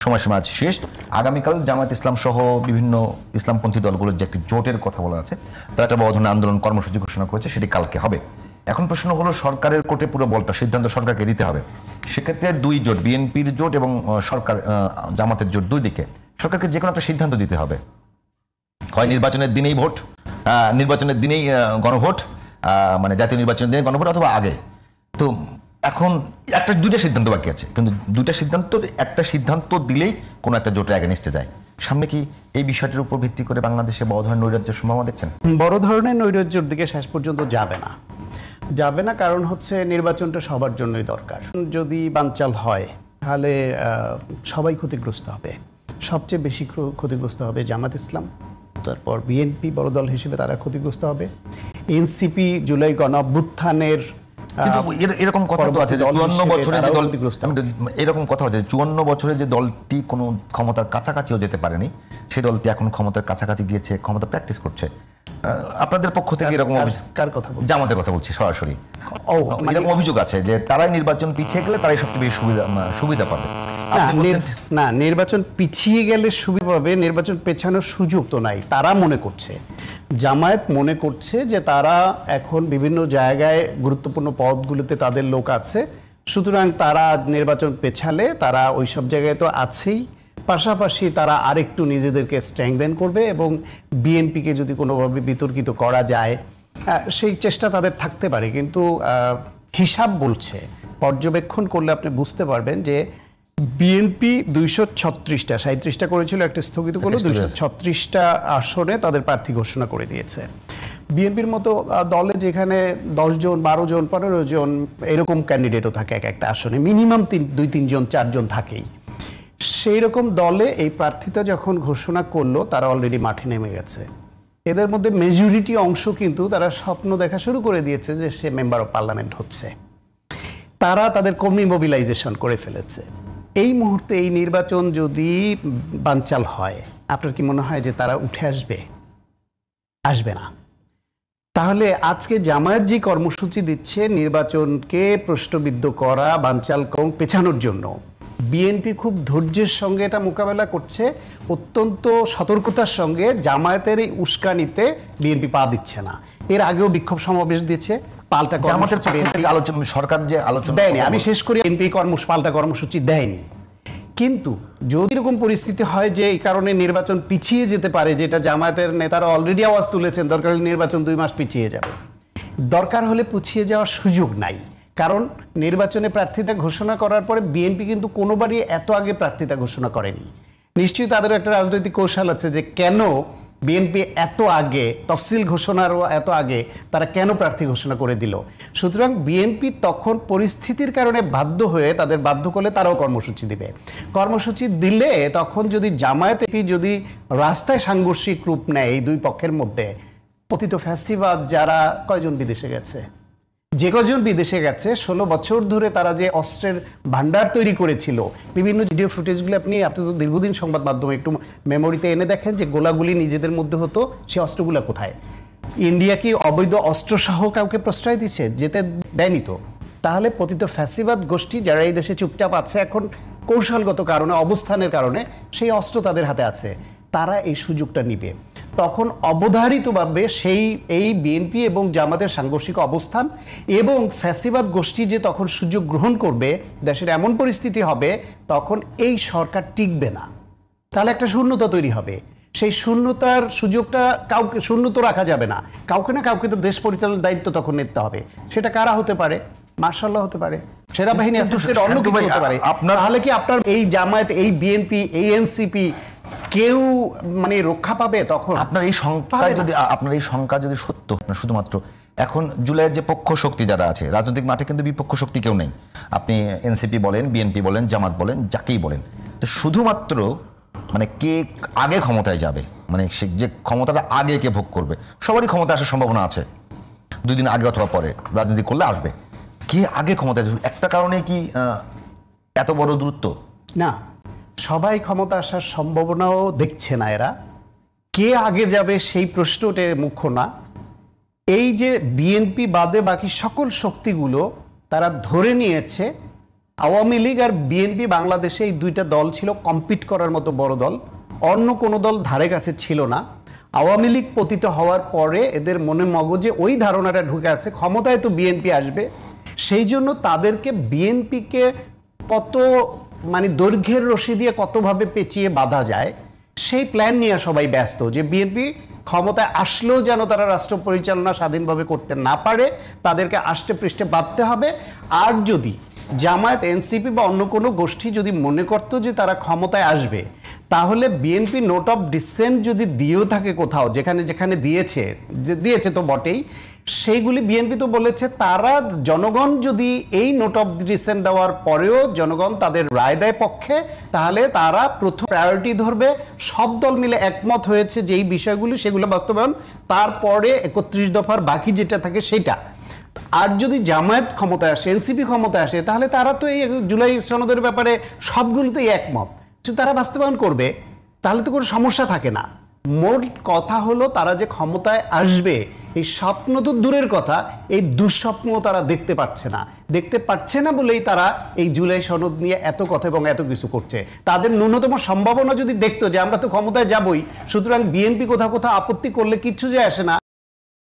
সময়সীমা আজ শেষ। আগামীকাল জামায়াত ইসলাম সহ বিভিন্ন ইসলামপন্থী দলগুলোর যে একটি জোটের কথা বলা আছে, তারা একটা বড় ধরনের আন্দোলন কর্মসূচি ঘোষণা করেছে, সেটি কালকে হবে। এখন প্রশ্ন হলো, সরকারের কোর্টে পুরো বলটা সিদ্ধান্ত সরকারকে দিতে হবে। সেক্ষেত্রে দুই জোট, বিএনপির জোট এবং সরকার জামাতের জোট, দুই দিকে সরকারকে যে কোনো একটা সিদ্ধান্ত দিতে হবে। হয় নির্বাচনের দিনেই ভোট, নির্বাচনের দিনেই গণভোট, মানে জাতীয় নির্বাচনের দিনে গণভোট, অথবা আগে। তো এখন দুইটা সিদ্ধান্ত বাকি আছে, কিন্তু একটা সিদ্ধান্ত দিলেই কোনো একটা জোটের এগেনিস্টে যায়। সামনে কি এই বিষয়টির উপর ভিত্তি করে বাংলাদেশে বড় ধরনের নৈরাজ্যের সম্ভাবনা দেখছেন? বড় ধরনের নৈরাজ্যের দিকে শেষ পর্যন্ত যাবে না, কারণ হচ্ছে নির্বাচনটা সবার জন্যই দরকার। যদি বানচাল হয় তাহলে সবাই ক্ষতিগ্রস্ত হবে। সবচেয়ে বেশি ক্ষতিগ্রস্ত হবে জামাত ইসলাম, তারপর বিএনপি বড় দল হিসেবে তারা ক্ষতিগ্রস্ত হবে। এনসিপি জুলাই গণঅভ্যুত্থানের এরকম কথা আছে যে 54 বছরে যে দল, এরকম কথা আছে 54 বছরে যে দলটি কোনো ক্ষমতার কাছাকাছিও যেতে পারেনি, সেই দলটি এখন ক্ষমতার কাছাকাছি গিয়েছে, ক্ষমতা প্র্যাকটিস করছে। আপনাদের পক্ষ থেকে এরকম কার কথা বলছেন? জামাতের কথা বলছি সরাসরি। এরকম অভিযোগ আছে যে তারাই নির্বাচন পিছিয়ে গেলে তারাই সবচেয়ে বেশি সুবিধা পাবে। না, নির্বাচন পিছিয়ে গেলে সুবিধা পাবে, নির্বাচন পেছানোর সুযোগ তো নাই। তারা মনে করছে, জামায়াত মনে করছে যে তারা এখন বিভিন্ন জায়গায় গুরুত্বপূর্ণ পদগুলোতে তাদের লোক আছে, সুতরাং তারা নির্বাচন পেছালে তারা ওই সব জায়গায় তো আছেই, পাশাপাশি তারা আরেকটু নিজেদেরকে স্ট্রেংথেন করবে এবং বিএনপিকে যদি কোনোভাবে বিতর্কিত করা যায় সেই চেষ্টা তাদের থাকতে পারে। কিন্তু হিসাব বলছে, পর্যবেক্ষণ করলে আপনি বুঝতে পারবেন যে বিএনপি 236টা 37টা করেছিল, একটা স্থগিত করলো, 236টা আসনে তাদের প্রার্থী ঘোষণা করে দিয়েছে। বিএনপির মতো দলে যেখানে 10 জন 12 জন 15 জন এরকম ক্যান্ডিডেটও থাকে এক একটা আসনে, মিনিমাম 2-3 জন 4 জন থাকেই, সেই রকম দলে এই প্রার্থীতা যখন ঘোষণা করলো তারা অলরেডি মাঠে নেমে গেছে। এদের মধ্যে মেজরিটি অংশ কিন্তু তারা স্বপ্ন দেখা শুরু করে দিয়েছে যে সে মেম্বার অফ পার্লামেন্ট হচ্ছে। তারা তাদের কর্মী মোবিলাইজেশন করে ফেলেছে। এই মুহূর্তে এই নির্বাচন যদি বানচাল হয়, আপনার কি মনে হয় যে তারা উঠে আসবে না? তাহলে আজকে জামায়াত যে কর্মসূচি দিচ্ছে নির্বাচনকে প্রশ্নবিদ্ধ করা, বানচাল কম পেছানোর জন্য, বিএনপি খুব ধৈর্যের সঙ্গে এটা মোকাবেলা করছে, অত্যন্ত সতর্কতার সঙ্গে। জামায়াতের এই উস্কানিতে বিএনপি পা দিচ্ছে না। এর আগেও বিক্ষোভ সমাবেশ দিয়েছে, পাল্টা সরকার যে আলোচনা দেয়নি। আমি শেষ করি, বিএনপি পাল্টা কর্মসূচি দেয়নি। কিন্তু যদি এরকম পরিস্থিতি হয় যে এই কারণে নির্বাচন পিছিয়ে যেতে পারে, যেটা জামায়াতের নেতারা অলরেডি আওয়াজ তুলেছেন, দরকার হলে নির্বাচন 2 মাস পিছিয়ে যাবে, দরকার হলে পিছিয়ে যাওয়ার সুযোগ নাই। কারণ নির্বাচনে প্রার্থিতা ঘোষণা করার পরে বিএনপি কিন্তু কোনোবারই এত আগে প্রার্থিতা ঘোষণা করেনি। নিশ্চয়ই তাদেরও একটা রাজনৈতিক কৌশল আছে যে কেন বিএনপি এত আগে, তফসিল ঘোষণারও এত আগে তারা কেন প্রার্থী ঘোষণা করে দিল। সুতরাং বিএনপি তখন পরিস্থিতির কারণে বাধ্য হয়ে, তাদের বাধ্য করলে তারাও কর্মসূচি দিবে। কর্মসূচি দিলে তখন যদি জামায়াত যদি রাস্তায় সাংঘর্ষিক রূপ নেয় এই দুই পক্ষের মধ্যে, পতিত ফ্যাসিবাদ যারা কয়জন বিদেশে গেছে, যে কজন বিদেশে গেছে 16 বছর ধরে তারা যে অস্ত্রের ভান্ডার তৈরি করেছিল, বিভিন্ন ভিডিও ফুটেজগুলো আপনি তো দীর্ঘদিন সংবাদ মাধ্যমে একটু মেমোরিতে এনে দেখেন যে গোলাগুলি নিজেদের মধ্যে হতো, সেই অস্ত্রগুলো কোথায়? ইন্ডিয়া কি অবৈধ অস্ত্রসহ কাউকে প্রশ্রয় দিচ্ছে? যেতে দেয়নি তো। তাহলে পতিত ফ্যাসিবাদ গোষ্ঠী যারা এই দেশে চুপচাপ আছে এখন কৌশলগত কারণে, অবস্থানের কারণে সেই অস্ত্র তাদের হাতে আছে, তারা এই সুযোগটা নিবে। তখন অবধারিতভাবে এই বিএনপি এবং জামাতের সাংঘর্ষিক অবস্থান এবং ফ্যাসিবাদ গোষ্ঠী যে তখন সুযোগ গ্রহণ করবে, দেশের এমন পরিস্থিতি হবে তখন এই সরকার টিকবে না। তাহলে একটা শূন্যতা তৈরি হবে। সেই শূন্যতার সুযোগটা কাউকে শূন্য তো রাখা যাবে না, কাউকে না কাউকে তো দেশ পরিচালনার দায়িত্ব তখন নিতে হবে। সেটা কারা হতে পারে? মার্শাল্লাহ হতে পারে, সেনাবাহিনী অ্যাসিস্টেন্ট, অন্য কিছু হতে পারে। তাহলে কি আপনার এই জামায়াত, এই বিএনপি, এই এনসিপি কেউ মানে রক্ষা পাবে? তখন আপনার এই সংখ্যা যদি সত্য, শুধুমাত্র এখন জুলাইয়ের যে পক্ষ শক্তি যারা আছে রাজনৈতিক মাঠে, কিন্তু বিপক্ষ শক্তি কেউ নেই। আপনি এনসিপি বলেন, বিএনপি বলেন, জামাত বলেন, যাকেই বলেন, তো শুধুমাত্র মানে কে আগে ক্ষমতায় যাবে, মানে যে ক্ষমতাটা আগে কে ভোগ করবে, সবারই ক্ষমতা আসার সম্ভাবনা আছে 2 দিন আগে অথবা পরে, রাজনীতি করলে আসবে। কে আগে ক্ষমতায় যাবে, একটা কারণে কি এত বড় দূরত্ব? না, সবাই ক্ষমতা আসার সম্ভাবনাও দেখছে না এরা। কে আগে যাবে সেই প্রশ্নটা মুখ্য না। এই যে বিএনপি বাদে বাকি সকল শক্তিগুলো তারা ধরে নিয়েছে আওয়ামী লীগ আর বিএনপি বাংলাদেশে এই দুইটা দল ছিল কম্পিট করার মতো বড় দল, অন্য কোনো দল ধারে কাছে ছিল না। আওয়ামী লীগ পতিত হওয়ার পরে এদের মনে মগজে ওই ধারণাটা ঢুকে আছে ক্ষমতায় তো বিএনপি আসবে, সেই জন্য তাদেরকে বিএনপিকে কত মানে দৈর্ঘ্যের রশি দিয়ে কতভাবে পেঁচিয়ে বাঁধা যায় সেই প্ল্যান নিয়ে সবাই ব্যস্ত, যে বিএনপি ক্ষমতায় আসলেও যেন তারা রাষ্ট্র পরিচালনা স্বাধীনভাবে করতে না পারে, তাদেরকে আষ্টে পৃষ্ঠে বাঁধতে হবে। আর যদি জামায়াত, এনসিপি বা অন্য কোনো গোষ্ঠী যদি মনে করতো যে তারা ক্ষমতায় আসবে, তাহলে বিএনপি নোট অফ ডিসেন্ট যদি দিয়েও থাকে কোথাও, যেখানে যেখানে দিয়েছে তো বটেই, সেইগুলি বিএনপি তো বলেছে তারা জনগণ যদি এই নোট অফ ডিসেন্ট দেওয়ার পরেও জনগণ তাদের রায় দেয় পক্ষে, তাহলে তারা প্রথম প্রায়োরিটি ধরবে। সব দল মিলে একমত হয়েছে যে এই বিষয়গুলি সেগুলো বাস্তবায়ন, তারপরে 31 দফার বাকি যেটা থাকে সেটা। আর যদি জামায়াত ক্ষমতায় আসে, এনসিপি ক্ষমতায় আসে, তাহলে তারা তো এই জুলাই সনদের ব্যাপারে সবগুলোতেই একমত, তো তারা বাস্তবায়ন করবে, তাহলে তো কোনো সমস্যা থাকে না। মোট কথা হলো তারা যে ক্ষমতায় আসবে এই স্বপ্ন তো দূরের কথা, এই দুঃস্বপ্ন তারা দেখতে পাচ্ছে না বলেই তারা এই জুলাই সনদ নিয়ে এত কথা এবং এত কিছু করছে। তাদের ন্যূনতম সম্ভাবনা যদি দেখতো যে আমরা তো ক্ষমতায় যাবই, সুতরাং বিএনপি কোথাও কোথাও আপত্তি করলে কিচ্ছু যায় আসে না,